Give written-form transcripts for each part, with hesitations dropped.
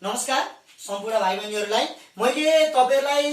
नमस्कार सम्पूर्ण भाइ बहिनीहरूलाई। मैले तपाईहरुलाई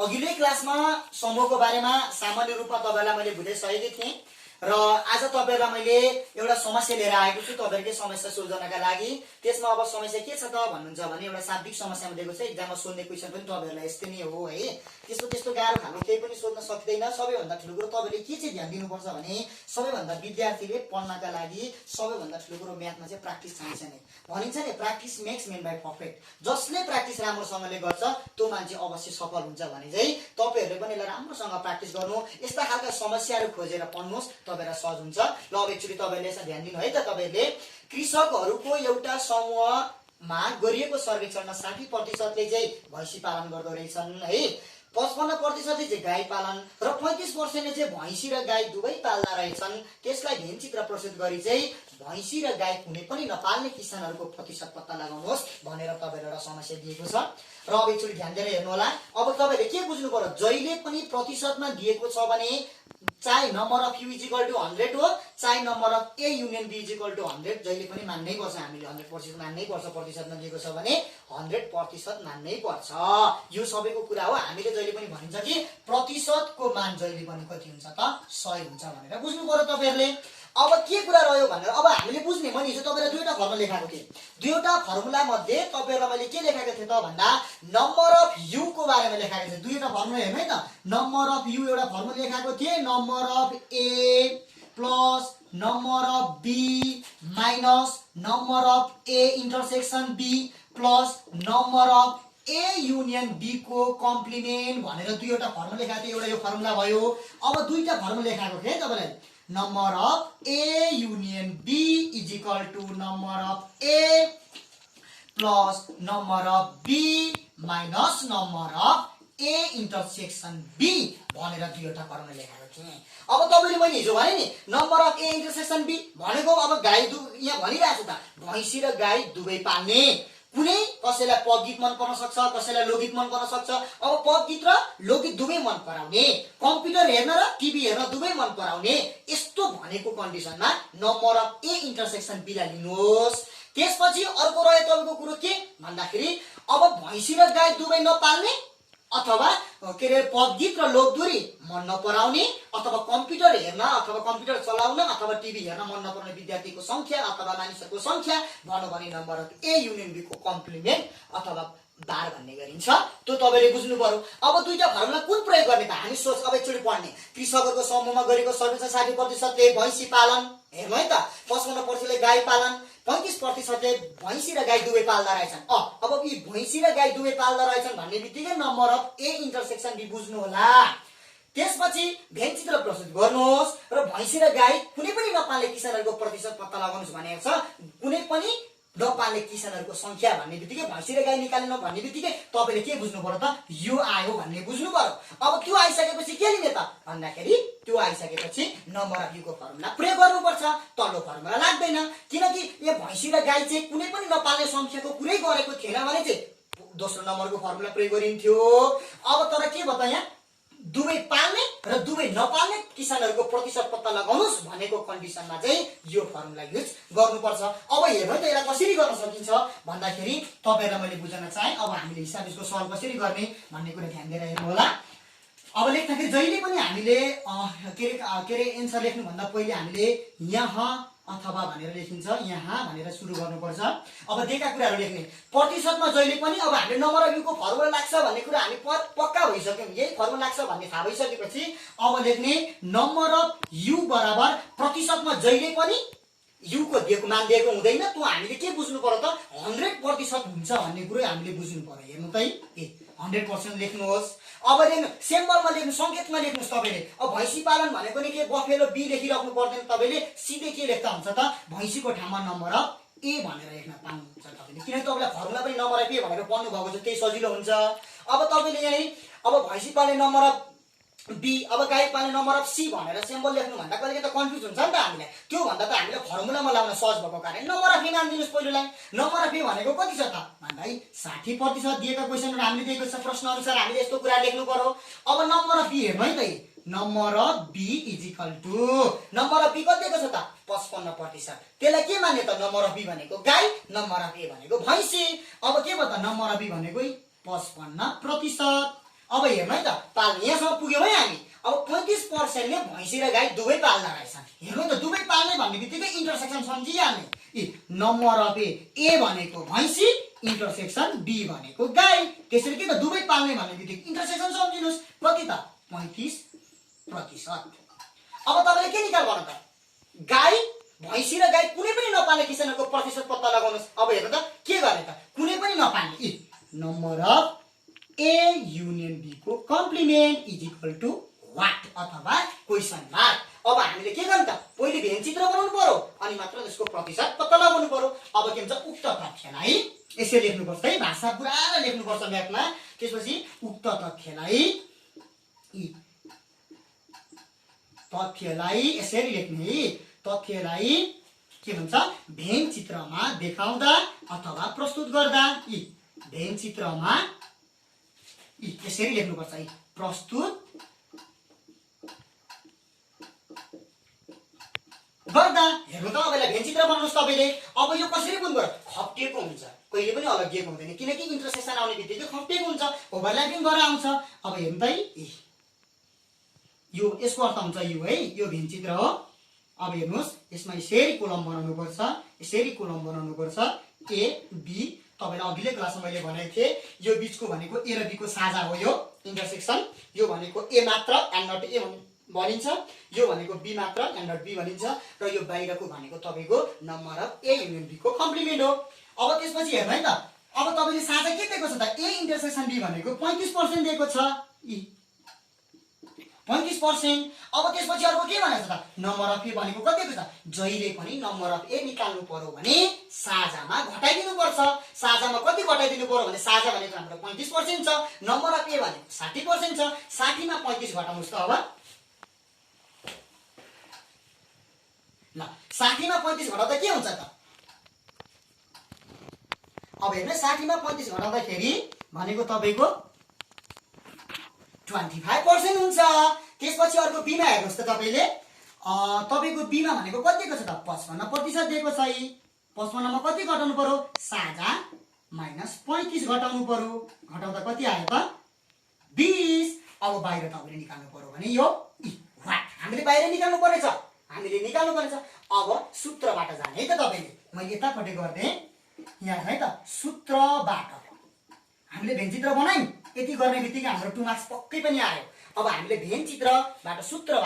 अघिल्लै क्लासमा समूहको बारेमा सामान्य रूपमा तपाईहरुलाई मैले बुझाइसकेको थिएँ र आज तपाईहरुलाई मैले एउटा समस्या लिएर आएको छु तपाईहरुकै समस्या सुल्झाउनका लागि। त्यसमा अब समस्या के छ त भन्नुहुन्छ भने एउटा शाब्दिक समस्यामा दिएको छ। एक्जाममा सोध्ने क्वेशन पनि तपाईहरुलाई यस्तै नै हो है। त्यस्तो गाह्रो खालको केही पनि सोध्न सक्दैन। सबैभन्दा ठुलो कुरो तपाईले के चाहिँ ध्यान दिनुपर्छ भने सबैभन्दा विद्यार्थीले पढ्नका लागि सबैभन्दा ठुलो कुरो म्याथमा चाहिँ प्र्याक्टिस चाहिन्छ नि। भनिन्छ नि practice makes man by perfect. जसले प्र्याक्टिस राम्रोसँगले गर्छ त्यो मान्छे अवश्य सफल हुन्छ भने चाहिँ तपाईहरुले पनि यसलाई राम्रोसँग प्र्याक्टिस गर्नु, यस्ता खालका समस्याहरू खोजेर पढ्नुस्, तपाईहरुलाई सहज हुन्छ। ल अब एकचोटी तपाईहरुले यसमा ध्यान दिनु है त। तपाईहरुले कृषकहरूको एउटा समूहमा गरिएको सर्वेक्षणमा 60% चाहिँ भैँसी पालन गर्दो रहेछन् है, 55% चाहिँ गाई पालन र 35% चाहिँ भैँसी र गाई दुवै पाल्दा रहेछन्। त्यसलाई भेनचित्र प्रस्तुत गरी चाहिँ भैँसी र गाई कुनै पनि नपाल्ने किसानहरूको प्रतिशत पत्ता लगाउनुहोस् भनेर तपाईहरुलाई एउटा समस्या दिएको छ। र अब एकचोटी ध्यान दिएर हेर्नु होला। अब तपाईले के बुझ्नु पर्यो, जहिले पनि प्रतिशतमा दिएको छ भने चाहे number of U is equal to 100 हो, चाहे number of A union B is equal to 100, जहिले पनि मान्नै पर्छ। हामीले 100% मान्नै पर्छ। प्रतिशतमा दिएको छ भने 100% मान्नै पर्छ। यो सबैको कुरा हो। हामीले जहिले पनि भनिन्छ कि प्रतिशतको मान जहिले पनि कति हुन्छ त 100 हुन्छ भनेर बुझ्नु पर्यो तपाईहरुले। अब के कुरा रह्यो भनेर अब हामीले बुझ्ने, मैले हिजो तपाईहरुलाई दुईटा फर्मुला लेखाएको थिएँ। दुईटा फर्मुला मध्ये तपाईहरुलाई मैले के लेखाएको थिएँ त भन्दा नम्बर अफ यु को बारेमा लेखाएको थिएँ। दुईटा फर्मुला हेर्नु है त। नम्बर अफ यु एउटा फर्मुला लेखाएको थिएँ, number of A plus number of B minus number of A intersection B plus number of A union B को कम्प्लिमेन्ट भनेर दुईवटा फर्मुला लेखाएको थिएँ। एउटा यो फर्मुला भयो। अब दुईटा फर्मुला लेखाएको थिएँ तपाईलाई। Number of A union B is equal to number of A plus number of B minus number of A intersection B भनेर दुईवटा फर्मुला लेखाएको थिएँ। अब तपाईले मैले हिजो भने नि number of A intersection B भनेको अब गाई यहाँ भनिरहेको छु त भैँसी र गाई दुवै पाल्ने। कुनै कसैलाई पदगीत मन पर्न सक्छ, कसैलाई लोकगीत मन पर्न सक्छ। अब पदगीत र लोकगीत दुवै मन पराउने, कम्प्युटर हेर्न र टिभी हेर्न दुवै मन पराउने, यस्तो भनेको कन्डिसनमा number of A intersection B लाई लिनुहोस्। त्यसपछि अर्को रह्यो तपाईको कुरो के भन्दाखेरि अब भैँसी र गाई दुवै नपाल्ने अथवा पदगीत र लोकदोरी मन नपराउने अथवा कम्प्युटर हेर्न अथवा कम्प्युटर चलाउन अथवा टिभी हेर्न मन नपराउने विद्यार्थीको संख्या अथवा मानिसहरूको संख्या भनौँ भने number of A union B को कम्प्लिमेन्ट अथवा बार भन्ने गरिन्छ। त्यो तपाईले बुझ्नु पर्यो। अब दुईटा फर्मुला कुन प्रयोग गर्ने त हामी सोच अब एकचोटी पढ्ने। कृषकहरूको समूहमा गरेको सर्वेक्षण 60%ले भैँसी पालन, हेर्नु है त, 55%ले गाई पालन, 35%ले भैँसी र गाई दुवै पाल्दा रहेछन्। अब यी भैँसी र गाई दुवै पाल्दा रहेछन् भन्ने बित्तिकै number of A intersection B बुझ्नु होला। त्यसपछि भेनचित्र प्रस्तुत गर्नुहोस् र भैँसी र गाई कुनै पनि नपाल्ने किसानहरूको प्रतिशत पत्ता लगाउनुहोस् भनेको छ। कुनै पनि नपाल्ने किसानहरूको संख्या भन्ने बित्तिकै भैँसी र गाई निकाल्नु भन्ने बित्तिकै तपाईले के बुझ्नु पर्यो त, यो आयो भन्ने बुझ्नु पर्यो। अब त्यो आइसकेपछि के लिने त भन्दाखेरि त्यो आइसकेपछि नम्बर अफ यु को फर्मुला प्रयोग गर्नुपर्छ। तल्लो फर्मुला लाग्दैन, किनकि यो भैँसी र गाई चाहिँ कुनै पनि नपाल्ने संख्याको कुरै गरेको थिएन भने चाहिँ दोस्रो नम्बरको फर्मुला प्रयोग गरिन्थ्यो। अब तर के भन्छ यहाँ दुवै पाल्ने र दुवै नपाल्ने किसानहरूको प्रतिशत पत्ता लगाउनुहोस् भनेको कन्डिसनमा चाहिँ यो फर्मुला युज गर्नुपर्छ। अब हेर्नु त यसलाई कसरी गर्न सकिन्छ भन्दाखेरि तपाईहरुलाई मैले बुझाउन चाहे। अब हामीले हिसाब यसको सल्भ कसरी गर्ने भन्ने कुरा ध्यान दिएर हेर्नु होला। अब लेख्दाखेरि जहिले पनि हामीले के रे एन्सर लेख्नु भन्दा पहिले हामीले यहाँ अथवा भनेर लेखिन्छ, यहाँ भनेर सुरु गर्नुपर्छ। अब दिएका कुराहरू लेख्ने प्रतिशतमा जहिले पनि अब हामीले नम्बर अफ यु को फर्मुला लाग्छ भन्ने कुरा हामी पक्का भइसक्यौं। यही फर्मुला लाग्छ भन्ने थाहा भइसकेपछि अब लेख्ने नम्बर अफ यु बराबर प्रतिशतमा जहिले पनि यु को दिएको मान दिएको हुँदैन। त्यो हामीले के बुझ्नु पर्यो त 100% हुन्छ भन्ने कुरो हामीले बुझ्नु पर्यो। हेर्नु त 100% लेख्नुहोस्। अब लेख्नु सिम्बलमा लेख्नु, संकेतमा लेख्नुहोस् तपाईले। अब भैँसी पालन भनेको नि के बफेलो बी लेखिराख्नु पर्दैन, तपाईले सिधै के लेख्दा हुन्छ त भैँसीको ठाउँमा नम्बर अफ ए भनेर लेख्न पाउनुहुन्छ तपाईले, किनकि तपाईलाई फर्मुला पनि नम्बर अफ ए भनेर पढ्नु भएको छ, त्यही सजिलो हुन्छ। अब तपाईले यहाँ अब भैँसी पाल्ने नम्बर अफ बी, अब गाई पाल्ने नम्बर अफ सी भनेर सिम्बल लेख्नु भन्दा कहिले त कन्फ्युज हुन्छ नि त हामीलाई। त्यो भन्दा त हामीले फर्मुलामा लाउन सहज भएको कारण नम्बर अफ ए नाम दिनुस् पहिलोलाई। नम्बर अफ ए भनेको कति छ त भन्दा 60% दिएका क्वेशनहरु हामीले दिएको छ प्रश्न अनुसार हामीले यस्तो कुरा लेख्नु पर्यो। अब नम्बर अफ बी हेर्नु है त, number of B is equal to number of B कति दिएको छ त 55%। त्यसलाई के मान्यो त नम्बर अफ बी भनेको गाई, नम्बर अफ ए भनेको भैँसी। अब के भयो त नम्बर अफ बी भनेको 55%। अब हेर्नु है त पाल्नु यहाँसम्म पुग्यौँ है हामी। अब 35%ले भैँसी र गाई दुवै पाल्दा रहेछन्। हेर्नु त दुवै पाल्ने भन्ने बित्तिकै इन्टरसेक्सन सम्झिहाल्ने। नम्बर अफ ए भनेको भैँसी, इन्टरसेक्सन बी भनेको गाई। त्यसरी के त दुवै पाल्ने भन्ने बित्तिकै इन्टरसेक्सन सम्झिनुहोस् कति त 35%। अब तपाईँले के निकाल गर्नु त गाई, भैँसी र गाई कुनै पनि नपाल्ने किसानहरूको प्रतिशत पत्ता लगाउनुहोस्। अब हेर्नु त के गर्ने त कुनै पनि नपाल्ने number of A union B को complement is equal to what अथवा क्वेसन मार्क। अब हामीले के गर्नु त पहिले भेन चित्र बनाउनु पर्यो अनि मात्र त्यसको प्रतिशत पत्ता लगाउनु पर्यो। अब के हुन्छ उक्त तथ्यलाई यसरी लेख्नुपर्छ है, भाषा पुरा लेख्नुपर्छ म्याथमा। त्यसपछि उक्त तथ्यलाई यसरी लेख्ने है। तथ्यलाई के भन्छ भेन चित्रमा देखाउँदा अथवा प्रस्तुत गर्दा भेन चित्रमा यसरी लेख्नुपर्छ है, प्रस्तुत गर्दा। हेर्नु त अबलाई भेन चित्र बनाउनुहोस् तपाईँले। अब यो कसरी बुझ्नु पर्यो खप्टिएको हुन्छ, कहिले पनि अलगिएको हुँदैन, किनकि इन्टरसेक्सन आउने बित्तिकै खप्टिएको हुन्छ, ओभरल्यापिङ गरेर आउँछ। अब हेर्नु त है यो यसको अर्थ हुन्छ यो है, यो भेन चित्र हो। अब हेर्नुहोस् यसमा यसरी कोलम बनाउनु पर्छ, यसरी कोलम बनाउनु पर्छ ए बी। तपाईलाई अघिल्लै क्लासमा मैले भनेको थिएँ यो बीचको भनेको ए र बी को साझा हो यो इन्टरसेक्सन। यो भनेको ए मात्र एन्ड नट ए भनिन्छ, यो भनेको बी मात्र एन्ड नट बी भनिन्छ, र यो बाहिरको भनेको तपाईँको number of A union B को कम्प्लिमेन्ट हो। अब त्यसपछि हेर्नु है त अब तपाईँले साझा के दिएको छ त ए इन्टरसेक्सन बी भनेको 35% दिएको छ 35%। अब त्यसपछि अर्को के भनेको छ त नम्बर अफ ए भनेको कति दिएको छ। जहिले पनि नम्बर अफ ए निकाल्नु पर्यो भने साझामा घटाइदिनु पर्छ। साझामा कति घटाइदिनु पर्यो भने साझा भनेको हाम्रो 35% छ, नम्बर अफ ए भनेको 60% छ। 60 मा 35 घटाउनुस् त। अब ल 60 मा 35 घटाउँदा के हुन्छ त। अब हेर्नु 60 मा 35 घटाउँदाखेरि भनेको तपाईको 25% हुन्छ। त्यसपछि अर्को बीमा हेर्नुस् त तपाईले तपाईको बीमा भनेको कति दिएको छ त 55% दिएको छ। 55 मा कति घटाउनु पर्यो साझा माइनस 35 घटाउनु पर्यो। घटाउँदा कति आयो त 20। अब बाहिर तपाईले निकाल्नु पर्यो भने यो वाट हामीले बाहिर निकाल्नु पर्नेछ, हामीले निकाल्नु पर्नेछ। अब सूत्रबाट जाने है त तपाईले, मैले यतापट्टि गर्दै यहाँ है त सूत्रबाट हामीले भेन चित्र बनायौं। यति गर्ने बित्तिकै हाम्रो 2 मार्क्स पक्कै पनि आयो। अब हामीले भेन चित्रबाट सूत्र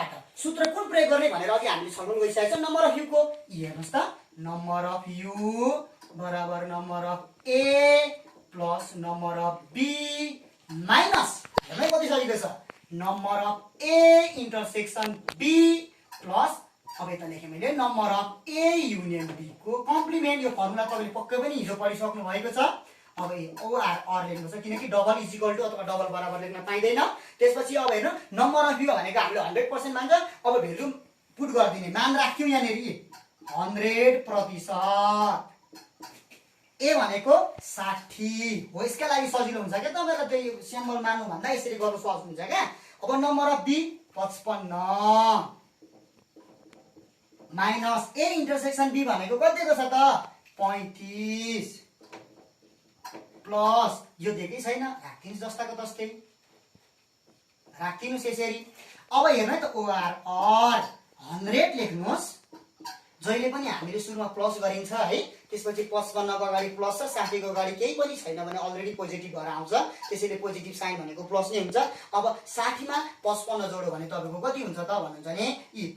कुन प्रयोग गर्ने भनेर अघि हामीले छलफल गरिसकेको छ नम्बर अफ यु को। हेर्नुस् त नम्बर अफ यु बराबर number of A plus number of B minus हेर्नु कति सजिलो छ number of A intersection B plus अब यता लेखेँ मैले number of A union B को कम्प्लिमेन्ट। यो फर्मुला तपाईले पक्कै पनि हिजो पढिसक्नु भएको छ। अब ओआर लेख्नुपर्छ किनकि डबल इज इक्वल टु अथवा डबल बराबर लेख्न पाइँदैन। त्यसपछि अब हेर्नु नम्बर अफ यु भनेको हामीले 100% मान्छ। अब भ्यालु पुट गरिदिने मान राख्यौं यहाँनेर 100%। ए भनेको 60 हो, यसका लागि सजिलो हुन्छ क्या तपाईलाई त्यही सिम्बल मान्नु भन्दा यसरी गर्नु सहज हुन्छ क्या। अब number of B 55 minus A intersection B भनेको कति दिएको छ त 35 प्लस यो दिएकै छैन राख्दिनुस् जस्ताको तस्तै राख्दिनुस् यसरी। अब हेर्नु है त ओआर 100 लेख्नुहोस्। जहिले पनि हामीले सुरुमा प्लस गरिन्छ है, त्यसपछि 55 को अगाडि प्लस छ, 60 को अगाडि केही पनि छैन भने अलरेडी पोजिटिभ भएर आउँछ, त्यसैले पोजिटिभ साइन भनेको प्लस नै हुन्छ। अब 60 मा 55 जोड्यो भने तपाईको कति हुन्छ त भन्नुहुन्छ भने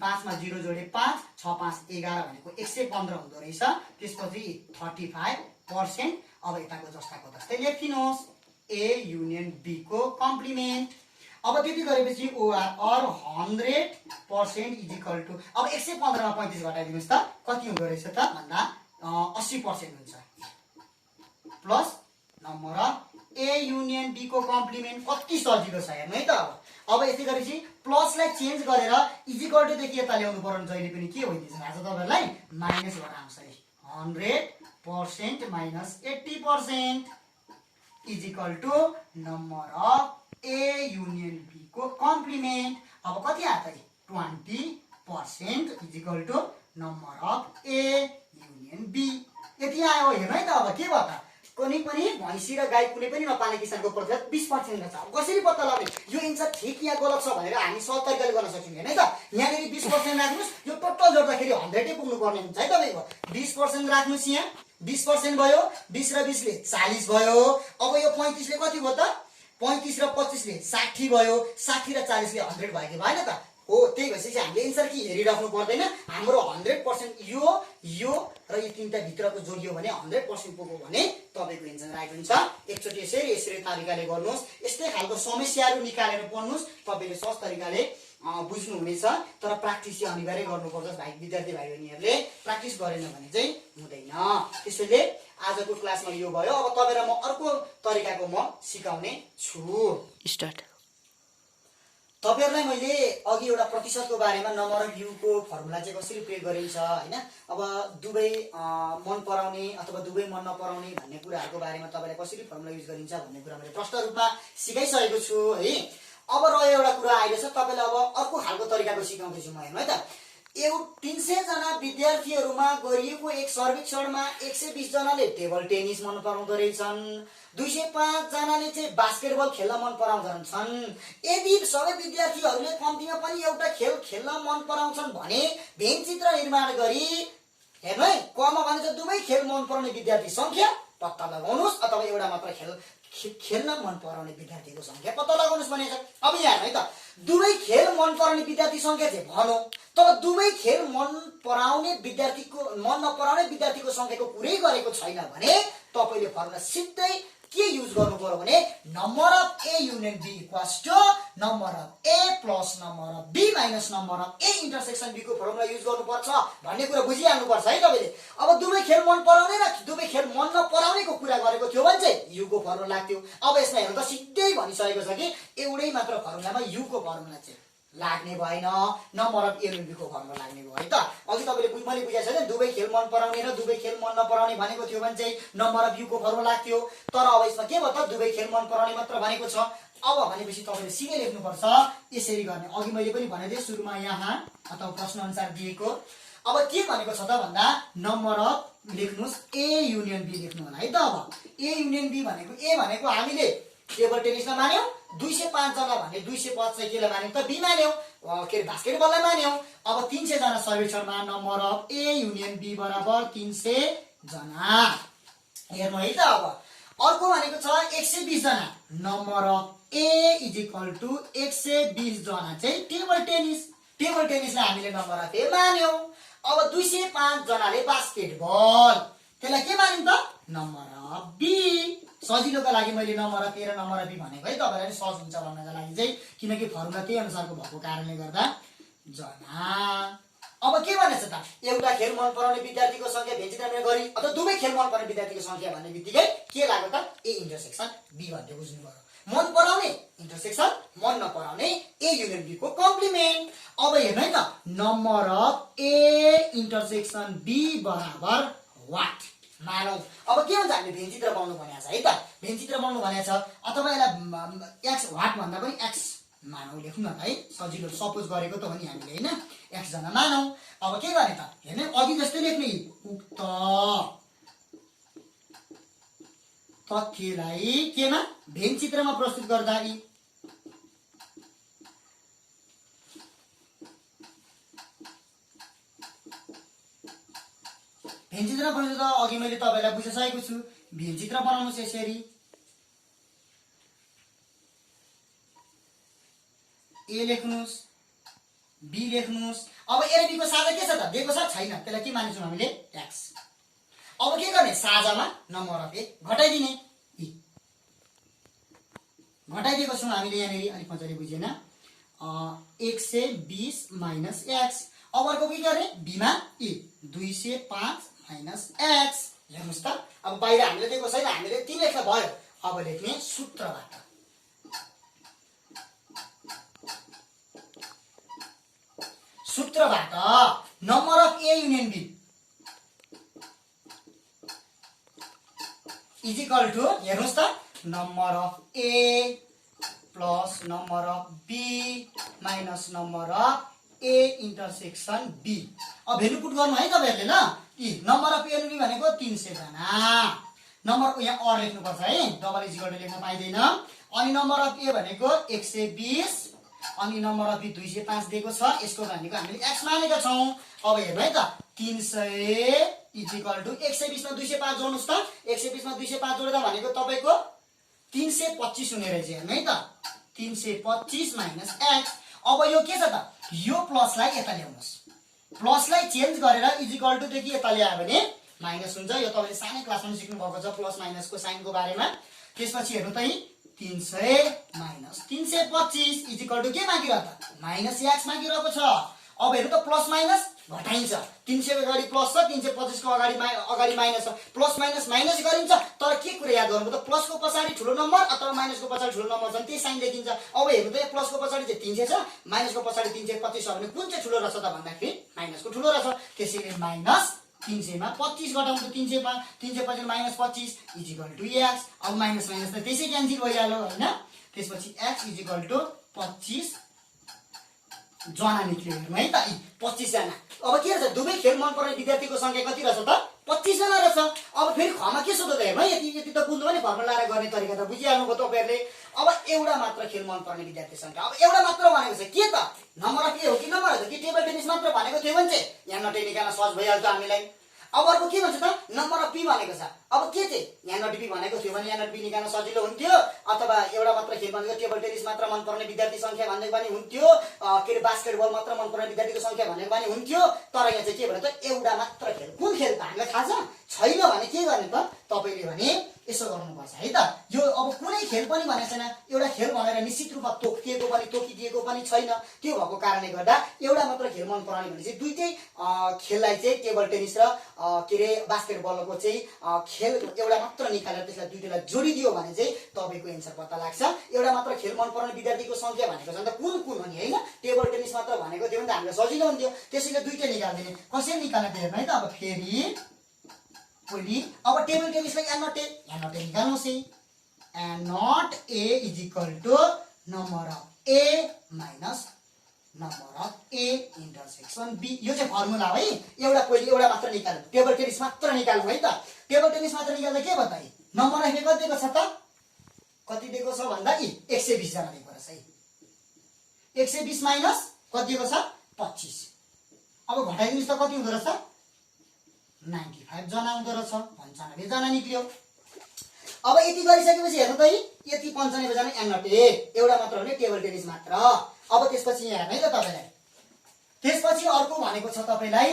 5 मा 0 जोडे 5 6 5 11 भनेको 115 हुँदो रहेछ। त्यसपछि 35%। अब यताको जस्ताको तस्तै लेखिदिनुहोस् ए युनियन बी को कम्प्लिमेन्ट। अब त्यति गरेपछि ओआर 100% इज इक्वल टु अब 115 मा 35 घटाइदिनुस् त कति हुँदो रहेछ त भन्दा 80% हुन्छ plus number of A union B को कम्प्लिमेन्ट। कति सजिलो छ हेर्नु है त। अब यति गरेपछि प्लसलाई चेन्ज गरेर इज इक्वल टु देखि यता ल्याउनु पर्यो जहिले पनि के भइदिन्छ थाहा छ तपाईहरुलाई माइनसबाट आउँछ है 100% minus 80% is equal to number of A union B को कम्प्लिमेन्ट। अब कति आयो त 20% is equal to number of A union B. यति आयो हेर्नु है त। अब के भयो त कुनै पनि भैँसी र गाई कुनै पनि नपाल्ने किसानको प्रतिशत 20% रहेछ। अब कसरी पत्ता लाग्ने यो एन्सर ठिक या गलत छ भनेर हामी सहज तरिकाले गर्न सक्छौँ हेर्नु है त। यहाँनिर 20% राख्नुहोस्, यो टोटल जोड्दाखेरि 100 पुग्नु पर्ने हुन्छ है तपाईको। 20% राख्नुहोस्, यहाँ 20% भयो, 20 र 20 ले 40 भयो। अब यो 35 ले कति भयो त 35 र 25 ले 60 भयो, 60 र 40 ले 100 भयो कि भएन त हो। त्यही भएपछि हामीले एन्सर कि हेरिराख्नु पर्दैन, हाम्रो 100% यो र यो तीनटा भित्रको जोडियो भने 100% पुग्यो भने तपाईको एन्सर राइट हुन्छ। एकचोटि यसरी तरिकाले गर्नुहोस्, यस्तै खालको समस्याहरू निकालेर पढ्नुहोस्, तपाईले सहज तरिकाले बुझ्नुहुनेछ। तर प्र्याक्टिस चाहिँ अनिवार्य गर्नुपर्छ भाइ विद्यार्थी भाइ बहिनीहरूले। प्र्याक्टिस गरेन भने चाहिँ हुँदैन। त्यसैले आजको क्लासमा यो भयो। अब तपाईलाई म अर्को तरिकाको म सिकाउने छु। स्टार्ट। तपाईहरुलाई मैले अघि एउटा प्रतिशतको बारेमा नम्बर अफ युको फर्मुला चाहिँ कसरी प्रयोग गरिन्छ हैन, अब दुवै मन पराउने अथवा दुवै मन नपराउने भन्ने कुराहरुको बारेमा तपाईलाई कसरी फर्मुला युज गरिन्छ भन्ने कुरा मैले प्रष्ट रूपमा सिकाइसकेको छु है। अब रह्यो एउटा कुरा अहिले छ, तपाईलाई अब अर्को खालको तरिकाको सिकाउँदै छु म हेर्नु है त। 300 जना विद्यार्थीहरुमा गरिएको एक सर्वेक्षणमा 120 जनाले टेबल टेनिस मन पराउँदो रहेछन्, 205 जनाले चाहिँ बास्केटबल खेल्न मन पराउँछन्। यदि सबै विद्यार्थीहरूले कम्तीमा पनि एउटा खेल खेल्न मन पराउँछन् भने भेनचित्र निर्माण गरी हेर्नु है, कमा भने चाहिँ दुवै खेल मन पराउने विद्यार्थी संख्या पत्ता लगाउनुस् अथवा एउटा मात्र खेल्न मन पराउने विद्यार्थीको संख्या पत्ता लगाउनुस् भनेछ। अब यहाँ है त दुवै खेल मन पराउने विद्यार्थी संख्या चाहिँ भनौं, तर दुवै खेल मन पराउने विद्यार्थीको मन नपराउने विद्यार्थीको संख्याको कुरै गरेको छैन भने तपाईले फर्मुला सिधै के युज गर्नु पर्यो भने number of A union B equals to number of A plus number of B minus number of A intersection B को फर्मुला युज गर्नुपर्छ भन्ने कुरा बुझिहाल्नु पर्छ है तपाईले। अब दुवै खेल मन पराउने र दुवै खेल मन नपराउनेको कुरा गरेको थियो भने चाहिँ यु को फर्मुला लाग्थ्यो। अब यसमा हेर्नु त सिधै भनिसकेको छ कि एउटै मात्र फर्मुलामा यु को फर्मुला चाहिँ लाग्ने भएन, number of A union B को फर्मुला लाग्ने भयो है त। अघि तपाईले मैले बुझाएको छैन, दुवै खेल मन पराउने र दुवै खेल मन नपराउने भनेको थियो भने चाहिँ नम्बर अफ यु को फर्मुला लाग्थ्यो। तर अब यसमा के भयो त दुवै खेल मन पराउने मात्र भनेको छ। अब भनेपछि तपाईले सिधै लेख्नुपर्छ यसरी गर्ने। अघि मैले पनि भनेथे सुरुमा यहाँ अथवा प्रश्न अनुसार दिएको। अब के भनेको छ त भन्दा नम्बर अफ लेख्नुस् ए युनियन बी लेख्नु होला है त। अब ए युनियन बी भनेको ए भनेको हामीले टेबल टेनिसलाई मान्यौ, 205 जना भने 205 चाहिँ केलाई मान्यौ त बी मान्यौ, के अरे बास्केटबललाई मान्यौ। अब 300 जना सर्वेक्षणमा number of A union B बराबर 300 जना हेर्नु है त। अब अर्को भनेको छ 120 जना, number of A is equal to 120 जना चाहिँ टेबल टेनिसलाई हामीले नम्बर अफ ए मान्यौ। अब 205 जनाले बास्केटबल, त्यसलाई के मानिन्छ त नम्बर अफ बी। सजिलोको लागि मैले नम्बर अफ ए र नम्बर अफ बी भनेको है, तपाईलाई सहज हुन्छ भन्नका लागि चाहिँ, किनकि फर्मुला त्यही अनुसारको भएको कारणले गर्दा जना। अब के भनेछ त एउटा खेल मन पराउने विद्यार्थीको संख्या भेन्चित्र गरी अथवा दुवै खेल मन पराउने विद्यार्थीको संख्या भन्ने बित्तिकै के लाग्यो त ए इन्टरसेक्सन बी भन्ने बुझ्नु पर्यो। मन पराउने इन्टरसेक्सन मन नपराउने ए युनियन बी को कम्प्लिमेन्ट। अब हेर्नु है त number of A intersection B बराबर वाट मानौ। अब के हुन्छ हामीले भेन्चित्र बनाउनु भनेको छ है त, भेन्चित्र बनाउनु भनेको छ अथवा यसलाई एक्स वाट भन्दा पनि एक्स मानौ लेख्नु न है, सजिलो सपोज गरेको त हो नि हामीले हैन, एक्स जना मानौ। अब के गर्ने त हेर्नु अघि जस्तै लेख्ने उक्त तथ्यलाई केमा भेन्चित्रमा प्रस्तुत गर्दा भेन्चित्र बनाउनु त अघि मैले तपाईलाई बुझाइसकेको छु। भेन्चित्र बनाउनुस् यसरी ए लेख्नुस् बी लेख्नुस्। अब ए र बी को साझा के छ त दिएको छ छैन, त्यसलाई के मानिन्छौँ हामीले एक्स। अब के गर्ने साझामा नम्बर अफ ए घटाइदिने, घटाइदिएको छौँ हामीले यहाँनिर। अलिक मजाले बुझेन, 120 माइनस एक्स। अब अर्को के गर्ने बीमा ए 205 माइनस एक्स। हेर्नुहोस् त अब बाहिर हामीले दिएको छैन, हामीले 3 लेख्दा भयो। अब लेख्ने सूत्रबाट number of A union B is equal to हेर्नुहोस् त number of A plus number of B minus number of A intersection B. अब भेल्यु पुट गर्नु है तपाईहरुले ल। कि नम्बर अफ ए र बी भनेको 300 जना। नम्बरको यहाँ अर लेख्नुपर्छ है, डबल इक्वल टु लेख्न पाइदैन। अनि नम्बर अफ ए भनेको 120 अनि नम्बर अफ बी 205 दिएको छ। यसको भनेको हामीले x मानेका छौं। अब हेर्नु है त 300 इक्वल टु 120 मा 205 जोड्नुस् त। 120 मा 205 जोड्दा भनेको तपाईको 325 हुने रहेछ। हेर्नु है त 325 माइनस x। अब यो के छ त, यो प्लसलाई यता ल्याउनुस्। प्लसलाई चेन्ज गरेर इक्वल टु देखि यता ल्यायो भने माइनस हुन्छ। यो तपाईले सानै क्लासमा सिक्नु भएको छ प्लस माइनसको साइनको बारेमा। त्यसपछि हेर्नु त 300 माइनस 325 इक्वल टु के मागिरह त, माइनस x मागिरहेको छ। अब हेर्नु त प्लस माइनस घटाइन्छ। 300 को अगाडि प्लस छ, 325 को अगाडि माइनस छ। प्लस माइनस माइनस गरिन्छ। तर के कुरा याद गर्नु त, प्लसको पछाडि ठुलो नम्बर अथवा माइनसको पछाडि ठुलो नम्बर छ त्यही साइन देखिन्छ। अब हेर्नु त प्लसको पछाडि चाहिँ 300 छ, माइनसको पछाडि 325 छ भने कुन चाहिँ ठुलो रहेछ त भन्दाखेरि माइनसको ठुलो रहेछ। त्यसैले माइनस 300 मा 25 घटाउँ त 300 मा 325 माइनस 25 इक्वल टु x। अब माइनस माइनस त त्यसै क्यान्सल भइहाल्यो हैन। त्यसपछि x इक्वल टु 25 जना निक्ल्यो। हेर्नु है त 25 जना। अब के रहेछ, दुवै खेल मन पर्ने विद्यार्थीको संख्या कति रहेछ त, 25 जना रहेछ। अब फेरि खमा के सोध्यो त, हेर्नु है यति यति त बुझ्नु भने फर्मुला लगाएर गर्ने तरिका त बुझिहाल्नु भयो तपाईहरुले। अब एउटा मात्र खेल मन पर्ने विद्यार्थी संख्या। अब एउटा मात्र भनेको चाहिँ के त, नम्बर अफ ए हो कि नम्बर हो कि टेबल टेनिस मात्र भनेको थियो भने चाहिँ यहाँ नटे निकाल्न सहज भइहाल्छ हामीलाई। अब अर्को के भन्छ त, नम्बर अफ पी भनेको छ। अब के चाहिँ यहाँ नट बी भनेको थियो भने यहाँ नट बी निकाल्न सजिलो हुन्थ्यो। अथवा एउटा मात्र खेल भनेको टेबल टेनिस मात्र मन पर्ने विद्यार्थी संख्या भनेको पनि हुन्थ्यो। के रे बास्केटबल मात्र मन पर्ने विद्यार्थीको संख्या भनेको पनि हुन्थ्यो। तर यहाँ चाहिँ के भने त एउटा मात्र खेल। कुन खेल त हामीलाई थाहा छैन भने के गर्ने त, तपाईले भने यसो गर्नुपर्छ है त। यो अब कुनै खेल पनि भनेको छैन, एउटा खेल भनेर निश्चित रूपमा तोकिएको पनि तोकिदिएको पनि छैन। त्यो भएको कारणले गर्दा एउटा मात्र खेल मन पराउने भने चाहिँ दुईटै खेललाई चाहिँ टेबल टेनिस र के रे बास्केटबलको चाहिँ खेल एउटा मात्र निकालेर त्यसलाई दुईटैलाई जोडिदियो भने चाहिँ तपाईको एन्सर पत्ता लाग्छ। एउटा मात्र खेल मन पर्ने विद्यार्थीको संख्या भनेको छ नि त कुन कुन हो नि हैन। टेबल टेनिस मात्र भनेको थियो भने त हामीलाई सजिलो हुन्थ्यो। त्यसैले दुईटै निकाल्दिने। कसरी निकाल्ने त हेर्नु है त। अब फेरि पहिले अब टेबल टेनिसलाई एन नट ए निकाल्नुस् है। N not A is equal to number of A minus number of A intersection B. यो चाहिँ फर्मुला है। एउटा पहिले एउटा मात्र निकाल्नु, टेबल टेनिस मात्र निकाल्नु है त। टेबल टेनिस मात्र निकाल्दा के बताए, नम्बर अफ ए कति दिएको छ त, कति दिएको छ भन्दा 120 जना दिएको रहेछ है। 120 माइनस कति दिएको छ 25। अब घटाइदिनुस् त कति हुँदो रहेछ 95 जना हुँदो रहेछ। 95 जना निक्ल्यो। अब यति गरिसकेपछि हेर्नु त यति 95 जना एन नट ए, एउटा मात्र हुने टेबल टेनिस मात्र। अब त्यसपछि यहाँ हेर्नु है त तपाईलाई। त्यसपछि अर्को भनेको छ तपाईलाई,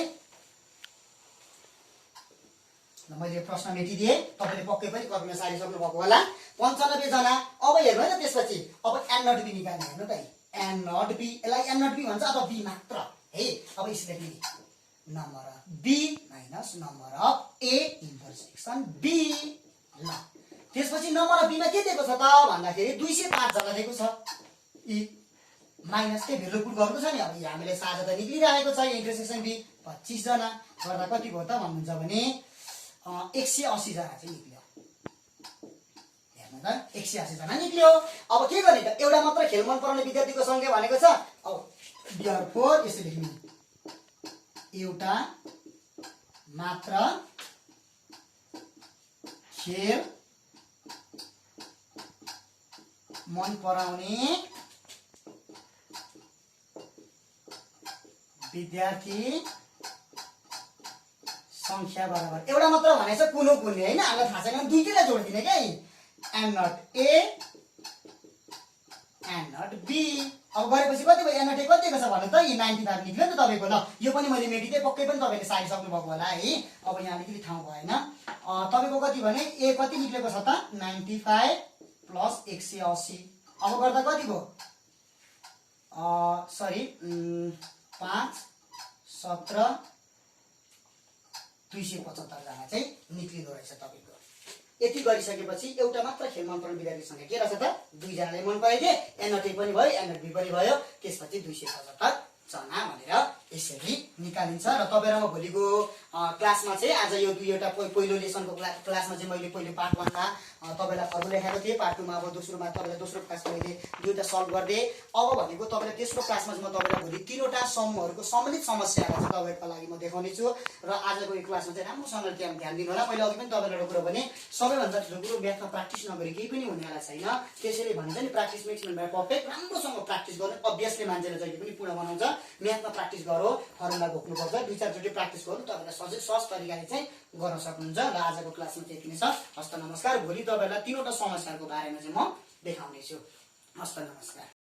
मैले प्रश्न मेटिदिए, तपाईले पक्कै पनि कपिमा सारिसक्नु भएको होला। 95 जना। अब हेर्नु है त त्यसपछि अब एन नट बी निकाल्ने। हेर्नु त एन नट बी, यसलाई एन नट बी भन्छ अथवा बी मात्र है। अब यसले के number of B minus number of A intersection B. ल त्यसपछि नम्बर अफ बीमा के दिएको छ त भन्दाखेरि 205 जना दिएको छ। माइनस के भेल्यु पुट गर्नु छ नि। अब हामीले साझा त निक्लिरहेको छ। इन्टरसेक्सन बी 25 जना गर्दा कति भयो त भन्नुहुन्छ भने 180 जना चाहिँ निक्ल्यो। हेर्नु त 180 जना निक्ल्यो। अब के गर्ने त, एउटा मात्र खेल मन पराउने विद्यार्थीको संख्या भनेको छ। अब देयरफोर यसरी लेख्नु, एउटा मात्र खेल मन पराउने विद्यार्थी संख्या बराबर एउटा मात्र भनेछ कुन हो कुन हैन, हामीलाई थाहा छैन। दुईटैलाई जोड्दिने के n not A n not B. अब गरेपछि कति भयो, एन नट ए कति दिएको छ भन्नु त 95 निक्ल्यो नि त तपाईको। ल यो पनि मैले मेटिदिए, पक्कै पनि तपाईले सारिसक्नु भएको होला है। अब यहाँ अलिकति ठाउँ भएन। तपाईको कति भने ए कति निक्लेको छ त 95 प्लस 180। अब गर्दा कति भयो सरी 5 17 275 जना चाहिँ निक्लिँदो रहेछ तपाईको। यति गरिसकेपछि एउटा मात्र खेल मन पर्ने विद्यार्थी संख्या के रहेछ त 2 जनाले मन पराइदिए। एन नट ए पनि भयो एन नट बी पनि भयो। त्यसपछि 275 जना भनेर यसरी निकालिन्छ। र तपाईँहरूमा भोलिको क्लासमा चाहिँ आज यो दुईवटा पहिलो लेसनको क्लासमा चाहिँ मैले पहिलो पार्ट 1 मा तपाईँलाई फर्मुला लेखाएको थिएँ, पार्ट 2 मा अब दोस्रोमा तपाईँलाई दोस्रो क्लासमा मैले दुईवटा सल्भ गरिदिएँ। अब भनेको तपाईँलाई तेस्रो क्लासमा चाहिँ म तपाईँलाई भोलि 3वटा समूहहरूको सम्बन्धित समस्याहरू चाहिँ तपाईँहरूको लागि म देखाउने छु। र आजको यो क्लासमा चाहिँ राम्रोसँगले त्यहाँ ध्यान दिनु होला। मैले अघि पनि तपाईँलाई एउटा कुरो भने सबैभन्दा ठुलो कुरो म्याथमा प्र्याक्टिस नगरी केही पनि हुनेवाला छैन। त्यसैले भनिन्छ नि प्र्याक्टिस मेक्स म्यान परफेक्ट। राम्रोसँग प्र्याक्टिस गर्नु, अभ्यासले मान्छेले जहिले पनि पूर्ण बनाउँछ। म्याथमा प्र्याक्टिस गरो, फर्मुला घोक्नुपर्छ, 2-4 चोटि प्र्याक्टिस गर्नु, तपाईँलाई सहज तरिकाले चाहिँ गर्न सक्नुहुन्छ। र आजको क्लासमा त्यति नै छ। हस्त नमस्कार। भोलि तपाईँहरूलाई 3वटा समस्याहरूको बारेमा चाहिँ म देखाउने छु। हस्त नमस्कार।